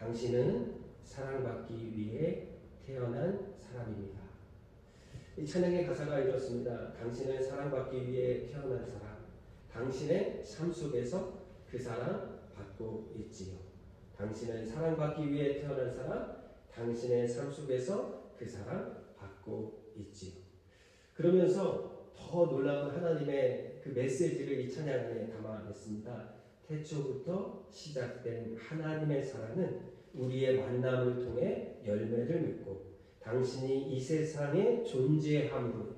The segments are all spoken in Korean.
당신은 사랑받기 위해 태어난 사람입니다. 이 찬양의 가사가 이렇습니다. 당신은 사랑받기 위해 태어난 사람, 당신의 삶 속에서 그 사랑 받고 있지요. 당신은 사랑받기 위해 태어난 사람, 당신의 삶 속에서 그 사랑 받고 있지요. 그러면서 더 놀라운 하나님의 그 메시지를 이 찬양 안에 담아냈습니다. 태초부터 시작된 하나님의 사랑은 우리의 만남을 통해 열매를 맺고 당신이 이 세상에 존재함으로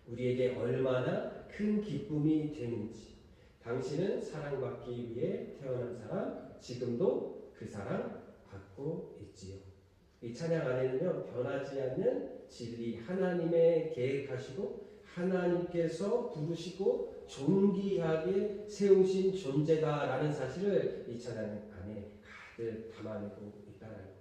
우리에게 얼마나 큰 기쁨이 되는지, 당신은 사랑받기 위해 태어난 사람, 지금도 그 사랑 받고 있지요. 이 찬양 안에는요, 변하지 않는 진리, 하나님의 계획하시고 하나님께서 부르시고 존귀하게 세우신 존재다라는 사실을 이 찬양 안에 가득 담아내고 있다는 거예요.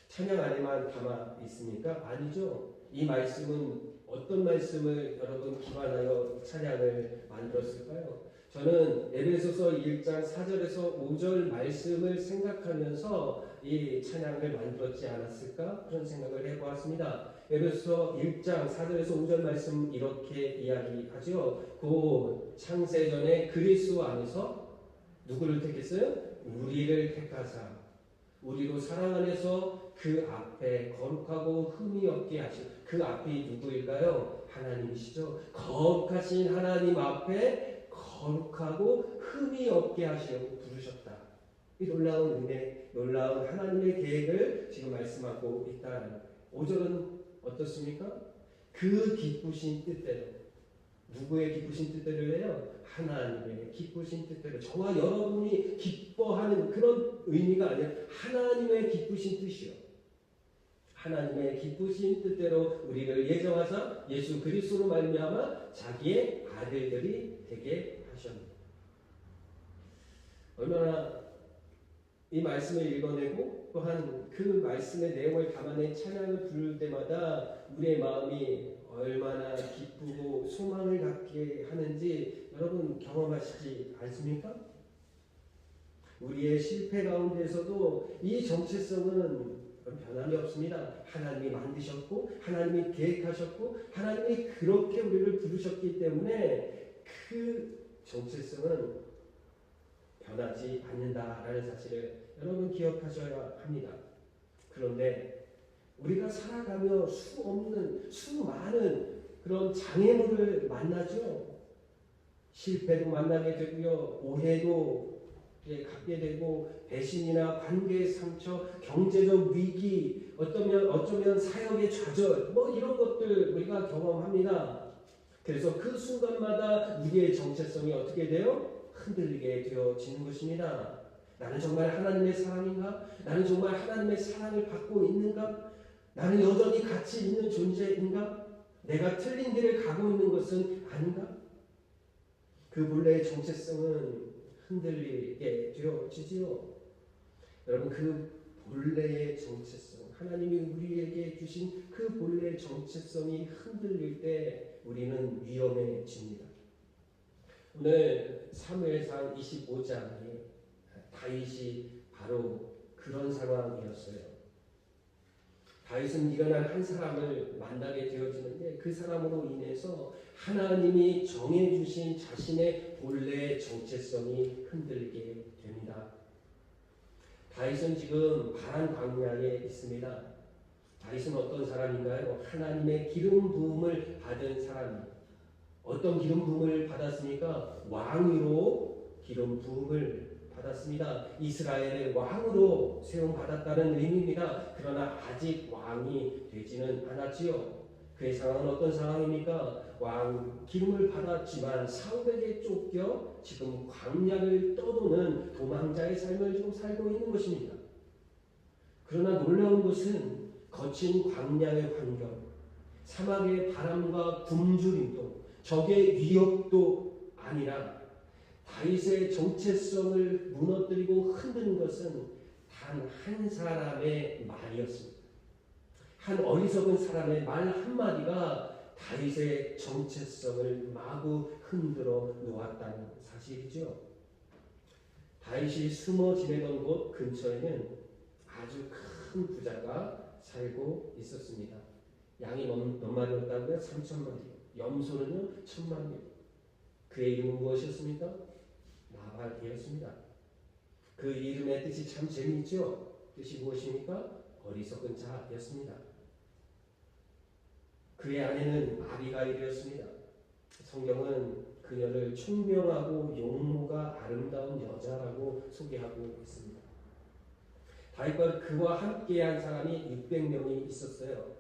찬양 안에만 담아 있습니까? 아니죠. 이 말씀은 어떤 말씀을 여러분 기반하여 찬양을 만들었을까요? 저는 에베소서 1장 4절에서 5절 말씀을 생각하면서 이 찬양을 만들었지 않았을까? 그런 생각을 해보았습니다. 에베소서 1장 4절에서 5절 말씀 이렇게 이야기하죠. 곧 창세전에 그리스도 안에서 누구를 택했어요? 우리를 택하사 우리로 사랑 안에서 그 앞에 거룩하고 흠이 없게 하시고, 그 앞이 누구일까요? 하나님이시죠. 거룩하신 하나님 앞에 거룩하고 흠이 없게 하시려고 부르셨다. 이 놀라운 은혜, 놀라운 하나님의 계획을 지금 말씀하고 있다는 거예요. 5절은 어떻습니까? 그 기쁘신 뜻대로. 누구의 기쁘신 뜻대로예요? 하나님의 기쁘신 뜻대로. 저와 여러분이 기뻐하는 그런 의미가 아니라 하나님의 기쁘신 뜻이요. 하나님의 기쁘신 뜻대로 우리를 예정하사 예수 그리스도로 말미암아 자기의 아들들이 되게 하셨습니다. 얼마나 이 말씀을 읽어내고 또한 그 말씀의 내용을 담아낸 찬양을 부를 때마다 우리의 마음이 얼마나 기쁘고 소망을 갖게 하는지 여러분 경험하시지 않습니까? 우리의 실패 가운데서도 이 정체성은 변함이 없습니다. 하나님이 만드셨고 하나님이 계획하셨고 하나님이 그렇게 우리를 부르셨기 때문에 그 정체성은 변하지 않는다라는 사실을 여러분 기억하셔야 합니다. 그런데 우리가 살아가며 수많은 그런 장애물을 만나죠. 실패도 만나게 되고요. 오해도 갖게 되고 배신이나 관계의 상처, 경제적 위기, 어쩌면 사역의 좌절, 이런 것들 우리가 경험합니다. 그래서 그 순간마다 우리의 정체성이 어떻게 돼요? 흔들리게 되어지는 것입니다. 나는 정말 하나님의 사랑인가? 나는 정말 하나님의 사랑을 받고 있는가? 나는 여전히 가치 있는 존재인가? 내가 틀린 길을 가고 있는 것은 아닌가? 그 본래의 정체성은 흔들리게 되어지지요. 여러분, 그 본래의 정체성, 하나님이 우리에게 주신 그 본래의 정체성이 흔들릴 때 우리는 위험해집니다. 오늘 사무엘상 25장에 다윗이 바로 그런 상황이었어요. 다윗은 미련한 한 사람을 만나게 되어지는데 그 사람으로 인해서 하나님이 정해주신 자신의 본래의 정체성이 흔들리게 됩니다. 다윗은 지금 바란 광야에 있습니다. 다윗은 어떤 사람인가요? 하나님의 기름 부음을 받은 사람입니다. 어떤 기름 부음을 받았습니까? 왕위로 기름 부음을 받았습니다. 이스라엘의 왕으로 세움받았다는 의미입니다. 그러나 아직 왕이 되지는 않았지요. 그의 상황은 어떤 상황입니까? 왕 기름을 받았지만 사울에게 쫓겨 지금 광야를 떠도는 도망자의 삶을 지금 살고 있는 것입니다. 그러나 놀라운 것은 거친 광야의 환경, 사막의 바람과 굶주림도 적의 위협도 아니라 다윗의 정체성을 무너뜨리고 흔드는 것은 단 한 사람의 말이었습니다. 한 어리석은 사람의 말 한마디가 다윗의 정체성을 마구 흔들어 놓았다는 사실이죠. 다윗이 숨어 지내던 곳 근처에는 아주 큰 부자가 살고 있었습니다. 양이 몇 마리였다고요? 3,000마리. 염소는요? 1,000마리. 그의 이름은 무엇이었습니까? 나발이었습니다. 그 이름의 뜻이 참 재미있죠? 뜻이 무엇입니까? 어리석은 자였습니다. 그의 아내는 아비가일이었습니다. 성경은 그녀를 총명하고 용모가 아름다운 여자라고 소개하고 있습니다. 다윗과 그와 함께한 사람이 600명이 있었어요.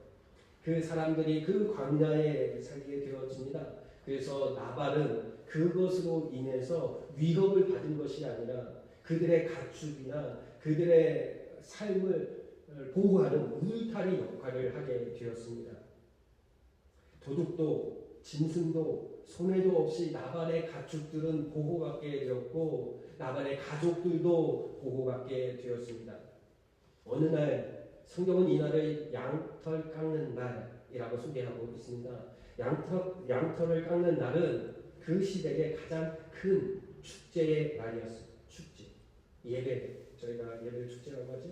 그 사람들이 그 광야에 살게 되었습니다. 그래서 나발은 그것으로 인해서 위협을 받은 것이 아니라 그들의 가축이나 그들의 삶을 보호하는 울타리 역할을 하게 되었습니다. 도둑도 짐승도 손해도 없이 나발의 가축들은 보호받게 되었고 나발의 가족들도 보호받게 되었습니다. 어느 날 성경은 이날을 양털 깎는 날이라고 소개하고 있습니다. 양털을 깎는 날은 그 시대의 가장 큰 축제의 날이었습니다. 축제, 예배, 저희가 예배 축제라고 하죠.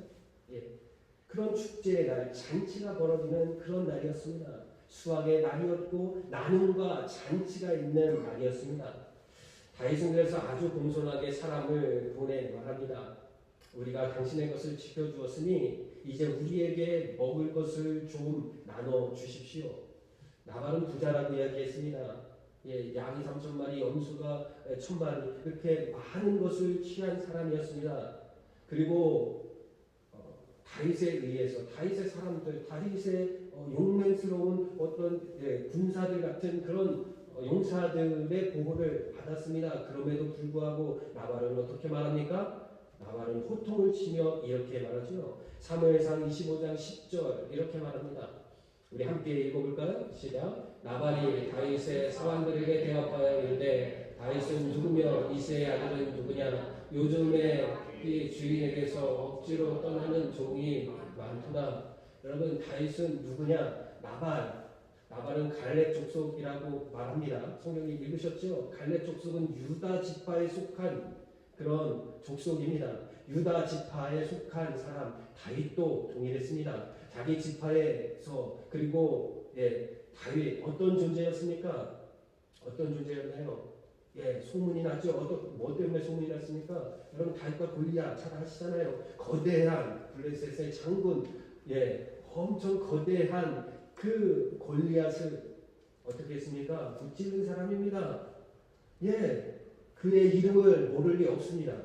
예, 그런 축제의 날, 잔치가 벌어지는 그런 날이었습니다. 수확의 날이었고 나눔과 잔치가 있는 날이었습니다. 다윗은 그래서 아주 공손하게 사람을 보내 말합니다. 우리가 당신의 것을 지켜주었으니 이제 우리에게 먹을 것을 좀 나눠 주십시오. 나발은 부자라고 이야기했습니다. 예, 양이 3,000마리, 염소가 1,000마리 이렇게 많은 것을 취한 사람이었습니다. 그리고 다윗에 의해서 다윗의 사람들, 다윗의 용맹스러운 어떤 군사들 같은 그런 용사들의 보호를 받았습니다. 그럼에도 불구하고 나발은 어떻게 말합니까? 나발은 호통을 치며 이렇게 말하죠. 사무엘상 25장 10절 이렇게 말합니다. 우리 함께 읽어볼까요? 시작. 나발이 다윗의 사람들에게 대답하여 이르되 다윗은 누구며 이새의 아들은 누구냐? 요즘에 이 주인에게서 억지로 떠나는 종이 많구나. 여러분 다윗은 누구냐? 나발은 갈렙 족속이라고 말합니다. 성경이 읽으셨죠? 갈렙 족속은 유다 지파에 속한 그런 족속입니다. 유다 지파에 속한 사람 다윗도 동일했습니다. 자기 지파에서 그리고 다윗 어떤 존재였습니까? 어떤 존재였나요? 소문이 났죠. 뭐 때문에 소문이 났습니까? 여러분 다윗과 골리앗 잘 아시잖아요. 거대한 블레셋의 장군, 엄청 거대한 그 골리앗을 어떻게 했습니까? 무찌른 사람입니다. 그의 이름을 모를 리 없습니다.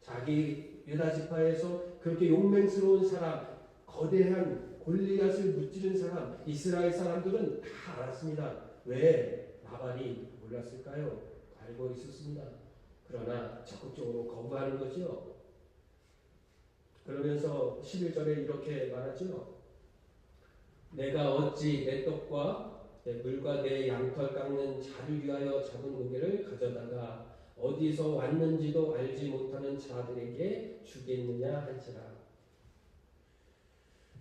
자기 유다 지파에서 그렇게 용맹스러운 사람, 거대한 골리앗을 무찌른 사람, 이스라엘 사람들은 다 알았습니다. 왜 나발이 몰랐을까요? 알고 있었습니다. 그러나 적극적으로 거부하는 거죠. 그러면서 11절에 이렇게 말하죠. 내가 어찌 내 떡과 내 물과 내 양털 깎는 자를 위하여 잡은 고기를 가져다가 어디서 왔는지도 알지 못하는 자들에게 주겠느냐 한지라.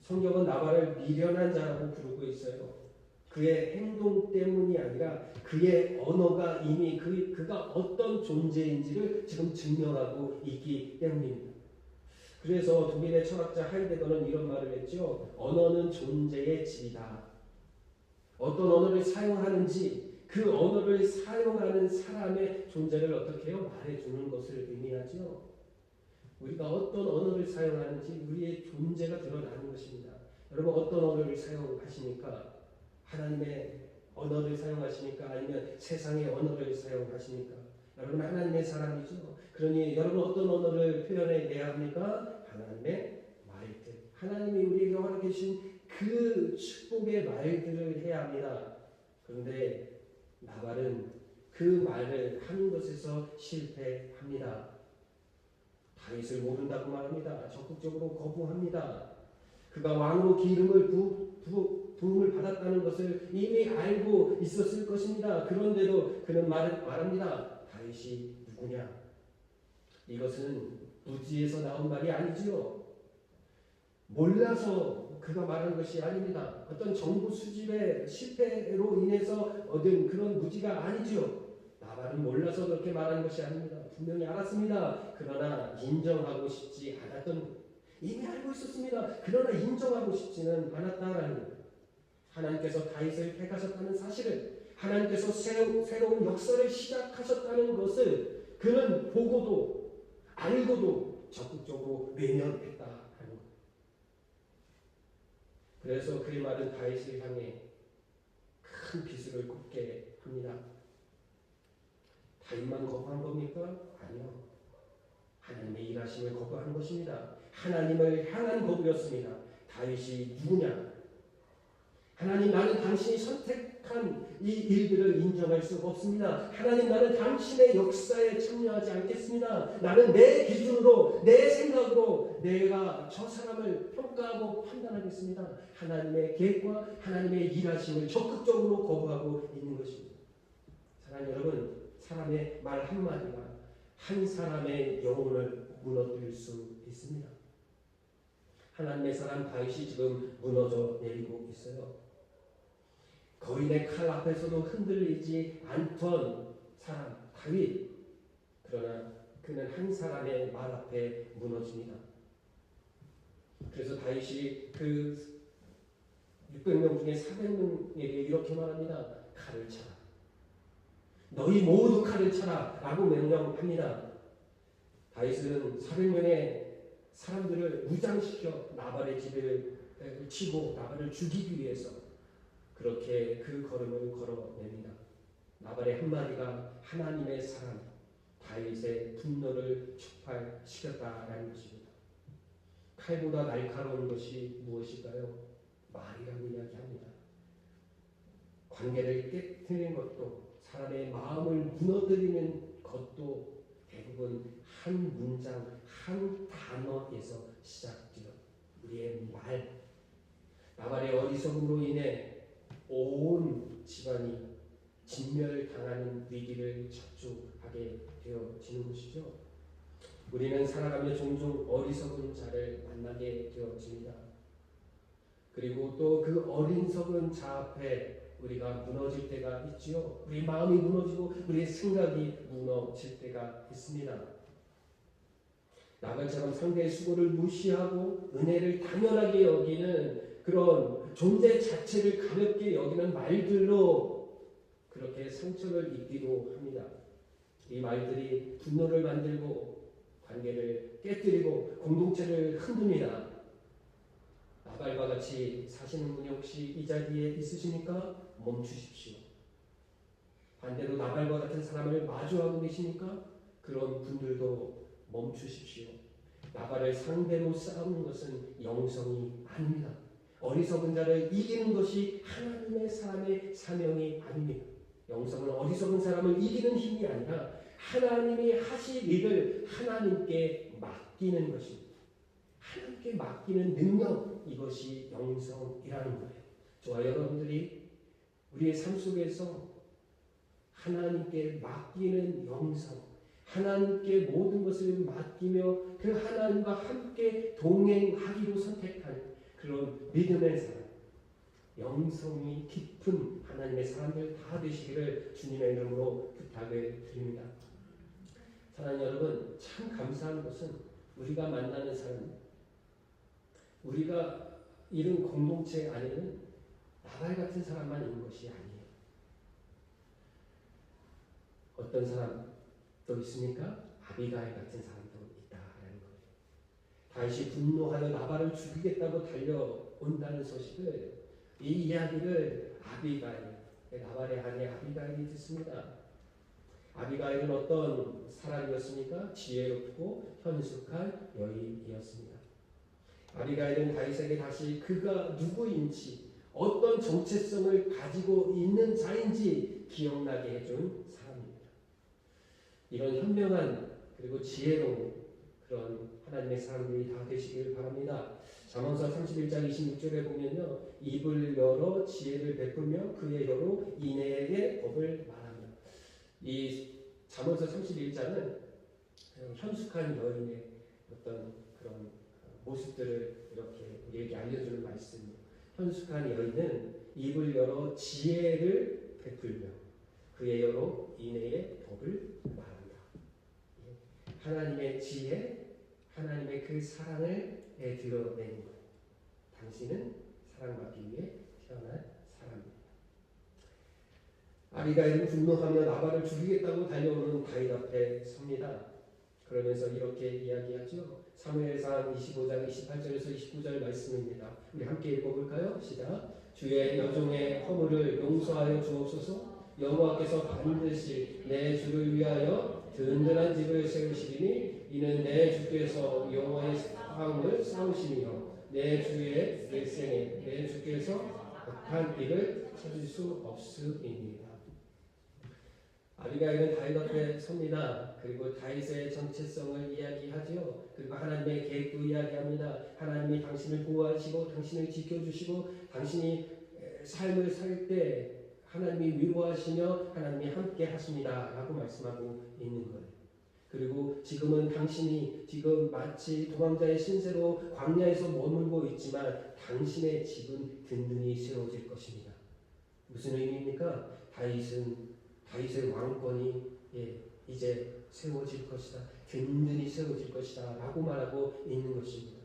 성경은 나발을 미련한 자라고 부르고 있어요. 그의 행동 때문이 아니라 그의 언어가 이미 그가 어떤 존재인지를 지금 증명하고 있기 때문입니다. 그래서 독일의 철학자 하이데거는 이런 말을 했죠. 언어는 존재의 질이다. 어떤 언어를 사용하는지 그 언어를 사용하는 사람의 존재를 어떻게 해요? 말해주는 것을 의미하죠. 우리가 어떤 언어를 사용하는지 우리의 존재가 드러나는 것입니다. 여러분 어떤 언어를 사용하십니까? 하나님의 언어를 사용하십니까? 아니면 세상의 언어를 사용하십니까? 여러분 하나님의 사람이죠. 그러니 여러분 어떤 언어를 표현해내야 합니까? 하나님의 말들. 하나님이 우리에게 허락해 주신 그 축복의 말들을 해야 합니다. 그런데 나발은 그 말을 하는 것에서 실패합니다. 다윗을 모른다고 말합니다. 적극적으로 거부합니다. 그가 왕으로 기름을 부음을 받았다는 것을 이미 알고 있었을 것입니다. 그런데도 그는 말합니다. 다윗이 누구냐? 이것은 무지에서 나온 말이 아니지요. 몰라서 그가 말한 것이 아닙니다. 어떤 정보 수집의 실패로 인해서 얻은 그런 무지가 아니지요. 나발은 몰라서 그렇게 말한 것이 아닙니다. 분명히 알았습니다. 그러나 인정하고 싶지 않았던 것. 이미 알고 있었습니다. 그러나 인정하고 싶지는 않았다라는 것. 하나님께서 다윗을 택하셨다는 사실을, 하나님께서 새로운 역사를 시작하셨다는 것을 그는 보고도 알고도 적극적으로 외면했다라는 것. 그래서 그의 말은 다윗을 향해 큰 비수를 꽂게 합니다. 다윗만 거부한 겁니까? 아니요. 하나님의 일하심을 거부한 것입니다. 하나님을 향한 거부였습니다. 다윗이 누구냐? 하나님, 나는 당신이 선택한 이 일들을 인정할 수 없습니다. 하나님, 나는 당신의 역사에 참여하지 않겠습니다. 나는 내 기준으로, 내 생각으로 내가 저 사람을 평가하고 판단하겠습니다. 하나님의 계획과 하나님의 일하심을 적극적으로 거부하고 있는 것입니다. 사랑하는 여러분, 사람의 말 한마디가 한 사람의 영혼을 무너뜨릴 수 있습니다. 하나님의 사람 다윗이 지금 무너져 내리고 있어요. 거인의 칼 앞에서도 흔들리지 않던 사람 다윗. 그러나 그는 한 사람의 말 앞에 무너집니다. 그래서 다윗이 그 600명 중에 400명에게 이렇게 말합니다. 칼을 차라. 너희 모두 칼을 차라 라고 명령합니다. 다윗은 400명의 사람들을 무장시켜 나발의 집을 치고 나발을 죽이기 위해서 그렇게 그 걸음을 걸어냅니다. 나발의 한마디가 하나님의 사람 다윗의 분노를 촉발시켰다라는 것입니다. 칼보다 날카로운 것이 무엇일까요? 말이라고 이야기합니다. 관계를 깨뜨리는 것도 사람의 마음을 무너뜨리는 것도 대부분 한 문장, 한 단어에서 시작되어 우리의 말. 나발의 어리석음으로 인해 온 집안이 진멸당하는 위기를 접촉하게 되어지는 것이죠. 우리는 살아가며 종종 어리석은 자를 만나게 되어집니다. 그리고 또 그 어리석은 자 앞에 우리가 무너질 때가 있지요. 우리 마음이 무너지고 우리의 생각이 무너질 때가 있습니다. 나발처럼 상대의 수고를 무시하고 은혜를 당연하게 여기는 그런 존재 자체를 가볍게 여기는 말들로 그렇게 상처를 입기도 합니다. 이 말들이 분노를 만들고 관계를 깨뜨리고 공동체를 흔듭니다. 나발과 같이 사시는 분이 혹시 이 자리에 있으십니까? 멈추십시오. 반대로 나발과 같은 사람을 마주하고 계십니까? 그런 분들도 멈추십시오. 나발을 상대로 싸우는 것은 영성이 아닙니다. 어리석은 자를 이기는 것이 하나님의 사람의 사명이 아닙니다. 영성은 어리석은 사람을 이기는 힘이 아니라 하나님이 하실 일을 하나님께 맡기는 것입니다. 하나님께 맡기는 능력, 이것이 영성이라는 거예요. 저와 여러분들이 우리의 삶 속에서 하나님께 맡기는 영성, 하나님께 모든 것을 맡기며 그 하나님과 함께 동행하기로 선택한 그런 믿음의 사람, 영성이 깊은 하나님의 사람들 다 되시기를 주님의 이름으로 부탁을 드립니다. 사랑하는 여러분, 참 감사한 것은 우리가 만나는 사람, 우리가 이런 공동체 안에는 나발 같은 사람만 있는 것이 아니에요. 어떤 사람 또 있습니까? 아비가일 같은 사람도 있다라는 거예요. 다윗이 분노하여 나발을 죽이겠다고 달려온다는 소식을, 이 이야기를 아비가일, 나발의 아내 아비가일이 듣습니다. 아비가일은 어떤 사람이었습니까? 지혜롭고 현숙한 여인이었습니다. 아비가일은 다윗에게 다시 그가 누구인지, 어떤 정체성을 가지고 있는 자인지 기억나게 해준 사람입니다. 이런 현명한 그리고 지혜로운 그런 하나님의 사람들이 다 되시길 바랍니다. 잠언서 31장 26절에 보면요, 입을 열어 지혜를 베풀며 그의 혀로 인애의 법을 말하며. 이 잠언서 31장은 현숙한 여인의 어떤 그런 모습들을 이렇게 우리에게 알려주는 말씀입니다. 현숙한 여인은 입을 열어 지혜를 베풀며 그의 혀로 인애의 법을 말한다. 하나님의 지혜, 하나님의 그 사랑을 드러내는 것. 당신은 사랑받기 위해 태어난 사람입니다. 아비가일은 분노하며 나발을 죽이겠다고 달려오는 다윗 앞에 섭니다. 그러면서 이렇게 이야기하죠. 사무엘상 25장 28절에서 29절 말씀입니다. 우리 함께 읽어볼까요? 시작. 주의 여종의 허물을 용서하여 주옵소서. 여호와께서 반드시 내 주를 위하여 든든한 집을 세우시리니 이는 내 주께서 여호와의 싸움을 싸우시며 내 주의 일생에 내 주께서 악한 일을 찾을 수 없으리이다. 아비가일은 다윗 앞에 섭니다. 그리고 다윗의 정체성을 이야기하죠. 그리고 하나님의 계획도 이야기합니다. 하나님이 당신을 보호하시고 당신을 지켜주시고 당신이 삶을 살 때 하나님이 위로하시며 하나님이 함께 하십니다 라고 말씀하고 있는 거예요. 그리고 지금은 당신이 지금 마치 도망자의 신세로 광야에서 머물고 있지만 당신의 집은 든든히 세워질 것입니다. 무슨 의미입니까? 다윗의 왕권이 이제 세워질 것이다. 든든히 세워질 것이다 라고 말하고 있는 것입니다.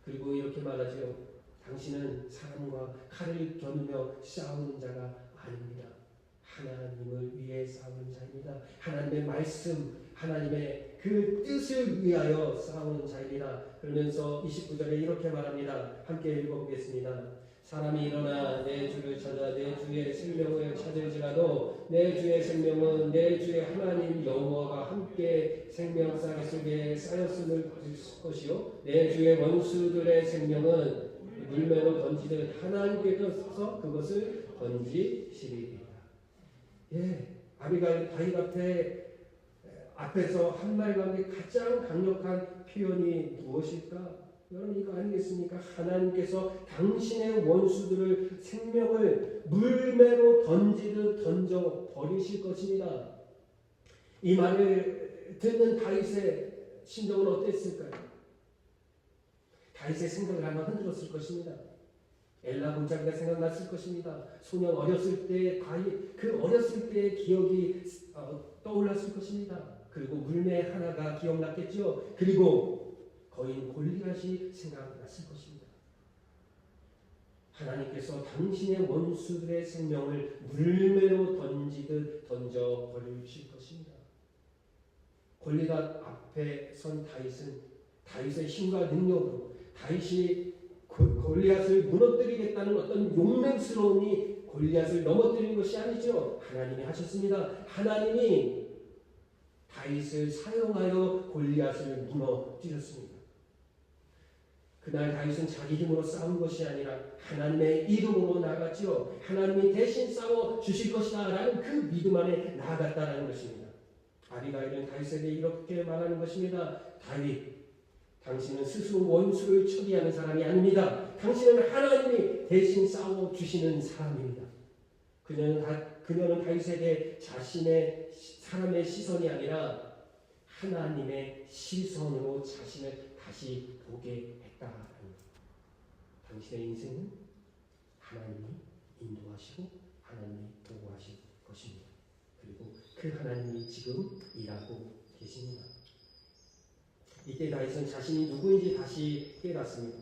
그리고 이렇게 말하죠. 당신은 사람과 칼을 겨누며 싸우는 자가 아닙니다. 하나님을 위해 싸우는 자입니다. 하나님의 말씀, 하나님의 그 뜻을 위하여 싸우는 자입니다. 그러면서 29절에 이렇게 말합니다. 함께 읽어보겠습니다. 사람이 일어나 내 주를 찾아 내 주의 생명을 찾을지라도 내 주의 생명은 내 주의 하나님 여호와와 함께 생명상 속에 쌓였음을 것이요 내 주의 원수들의 생명은 물매로 던지듯 하나님께서 그것을 던지시리이다. 아비가일 다윗 앞에서 한 말 가운데 가장 강력한 표현이 무엇일까? 여러분 이거 아니겠습니까? 하나님께서 당신의 원수들을 생명을 물매로 던지듯 던져 버리실 것입니다. 이 말을 듣는 다윗의 심정은 어땠을까요? 다윗의 생각을 아마 흔들었을 것입니다. 엘라 본장이가 생각났을 것입니다. 소년 어렸을 때 다윗 그 어렸을 때의 기억이 떠올랐을 것입니다. 그리고 물매 하나가 기억났겠죠. 그리고 거인 골리앗이 생각났을 것입니다. 하나님께서 당신의 원수들의 생명을 물매로 던지듯 던져 버리실 것입니다. 골리앗 앞에 선 다윗의 힘과 능력으로 다윗이 골리앗을 무너뜨리겠다는 어떤 용맹스러움이 골리앗을 넘어뜨린 것이 아니죠. 하나님이 하셨습니다. 하나님이 다윗을 사용하여 골리앗을 무너뜨렸습니다. 그날 다윗은 자기 힘으로 싸운 것이 아니라 하나님의 이름으로 나갔지요. 하나님이 대신 싸워 주실 것이다 라는 그 믿음 안에 나아갔다는 것입니다. 아비가일은 다윗에게 이렇게 말하는 것입니다. 다윗, 당신은 스스로 원수를 처리하는 사람이 아닙니다. 당신은 하나님이 대신 싸워 주시는 사람입니다. 그녀는 다윗에게 자신의 사람의 시선이 아니라 하나님의 시선으로 자신을 다시 보게 했다는 당신의 인생은 하나님이 인도하시고 하나님이 보호하실 것입니다. 그리고 그 하나님이 지금 일하고 계십니다. 이때 다윗은 자신이 누구인지 다시 깨닫습니다.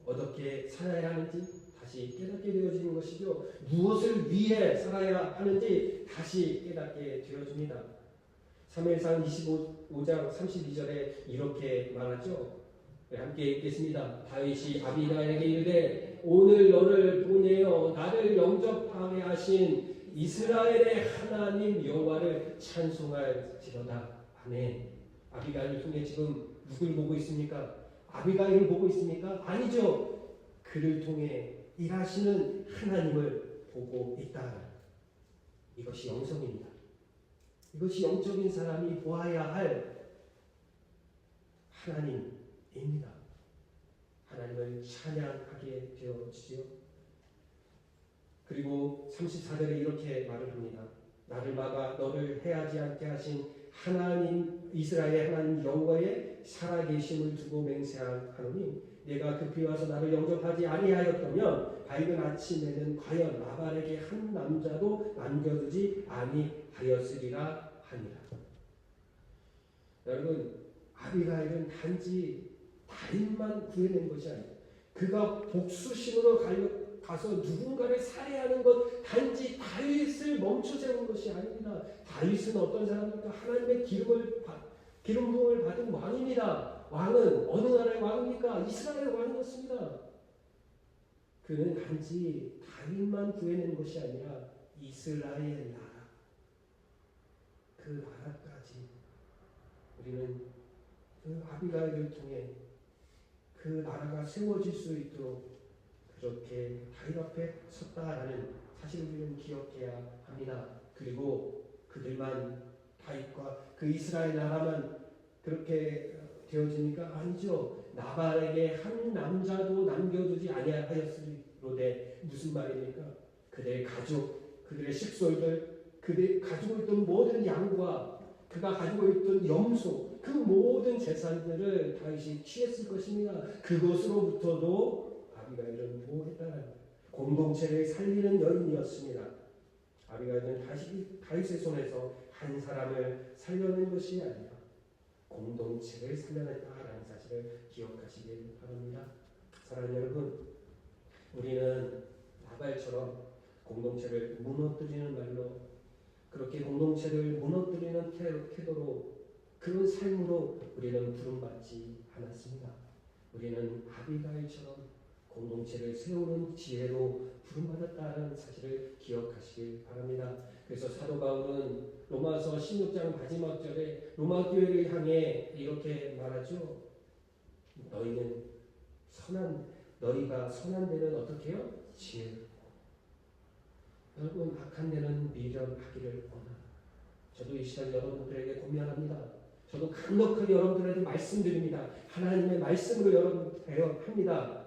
어떻게 살아야 하는지 다시 깨닫게 되어지는 것이죠. 무엇을 위해 살아야 하는지 다시 깨닫게 되어집니다. 사무엘상 25장 32절에 이렇게 말하죠. 함께 읽겠습니다. 다윗이 아비가일에게 이르되 오늘 너를 보내어 나를 영접하게 하신 이스라엘의 하나님 여호와를 찬송할지로다. 아멘. 아비가일을 통해 지금 누굴 보고 있습니까? 아비가일을 보고 있습니까? 아니죠. 그를 통해 일하시는 하나님을 보고 있다. 이것이 영성입니다. 이것이 영적인 사람이 보아야 할 하나님입니다. 하나님을 찬양하게 되어지죠. 그리고 34절에 이렇게 말을 합니다. 나를 막아 너를 해하지 않게 하신 하나님 이스라엘의 하나님 여호와의 살아계심을 두고 맹세하노니 내가 급히 와서 나를 영접하지 아니하였다면 밝은 아침에는 과연 나발에게 한 남자도 남겨두지 아니하였으리라 하니라. 여러분, 아비가일은 단지 다윗만 구해낸 것이 아니에요. 그가 복수심으로 가서 누군가를 살해하는 것, 단지 다윗을 멈춰 세운 것이 아닙니다. 다윗은 어떤 사람입니까? 하나님의 기름 부음을 받은 왕입니다. 왕은 어느 나라의 왕입니까? 이스라엘의 왕이었습니다. 그는 단지 다윗만 구해낸 것이 아니라 이스라엘 나라, 그 나라까지 우리는 그 아비가일을 통해 그 나라가 세워질 수 있도록 그렇게 다윗 앞에 섰다라는 사실을 우리는 기억해야 합니다. 그리고 그들만, 다윗과 그 이스라엘 나라만 그렇게 되어집니까? 아니죠. 나발에게 한 남자도 남겨두지 아니하였으로되 무슨 말입니까? 그들의 가족, 그들의 식솔들, 그들이 가지고 있던 모든 양과 그가 가지고 있던 염소, 그 모든 재산들을 다윗이 취했을 것입니다. 그것으로부터도 아비가일은 보호했다는 거예요. 공동체를 살리는 여인이었습니다. 아비가일은 다윗의 손에서 한 사람을 살려낸 것이 아니라 공동체를 살려냈다라는 사실을 기억하시길 바랍니다. 사랑하는 여러분, 우리는 나발처럼 공동체를 무너뜨리는 말로, 그렇게 공동체를 무너뜨리는 태도로, 그런 삶으로 우리는 부름받지 않았습니다. 우리는 아비가일처럼 공동체를 세우는 지혜로 부름받았다는 사실을 기억하시길 바랍니다. 그래서 사도 바울은 로마서 16장 마지막 절에 로마 교회를 향해 이렇게 말하죠. 너희가 선한 데는 어떻게 해요? 지혜롭고. 여러분, 악한 데는 미련하기를 원합니다. 저도 이 시간 여러분들에게 권면합니다. 저도 강력하게 여러분들에게 말씀드립니다. 하나님의 말씀으로 여러분 대화합니다.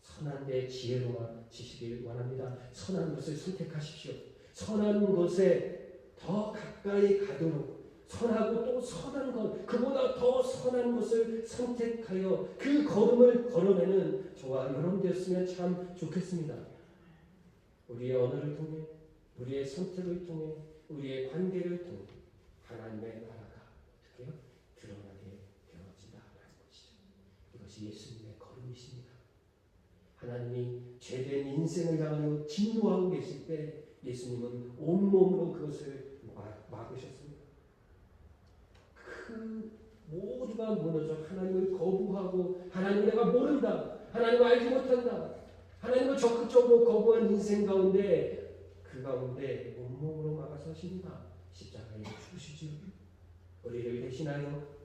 선한 데 지혜로워지시길 원합니다. 선한 것을 선택하십시오. 선한 것에 더 가까이 가도록, 선하고 또 선한 것, 그보다 더 선한 것을 선택하여 그 걸음을 걸어내는 저와 여러분 되었으면 참 좋겠습니다. 우리의 언어를 통해, 우리의 선택을 통해, 우리의 관계를 통해 하나님의 나라가 어떻게 해요? 드러나게 되어진다라는 것이죠. 이것이 예수님의 걸음이십니다. 하나님이 죄된 인생을 향하여 진노하고 계실 때 예수님은 온몸으로 그것을 막으셨습니다. 그 모두가 무너져 하나님을 거부하고, 하나님 내가 모른다, 하나님을 알지 못한다, 하나님을 적극적으로 거부한 인생 가운데, 그 가운데 온몸으로 막아서십니다. 십자가에 죽으시죠. 우리를 대신하여,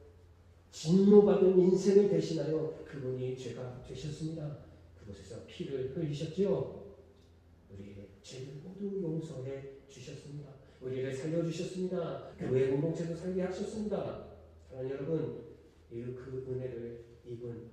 진노받은 인생을 대신하여 그분이 죄가 되셨습니다. 그곳에서 피를 흘리셨죠. 우리의 죄를 모두 용서해 주셨습니다. 우리를 살려주셨습니다. 교회 공동체도 살게 하셨습니다. 사랑하는 여러분, 그 은혜를 입은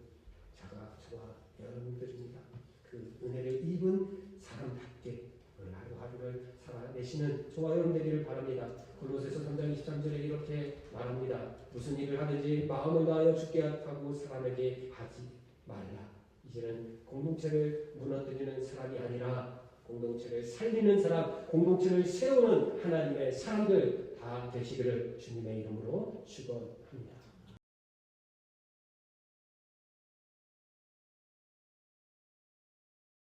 자가 저와 여러분들입니다. 그 은혜를 입은 사람답게 오늘 하루하루를 살아내시는 저와 여러분 되기를 바랍니다. 골로새서 3장 23절에 이렇게 말합니다. 무슨 일을 하든지 마음을 다하여 주께 하고 사람에게 하지 말라. 이제는 공동체를 무너뜨리는 사람이 아니라 공동체를 살리는 사람, 공동체를 세우는 하나님의 사람들 다 되시기를 주님의 이름으로 축원합니다.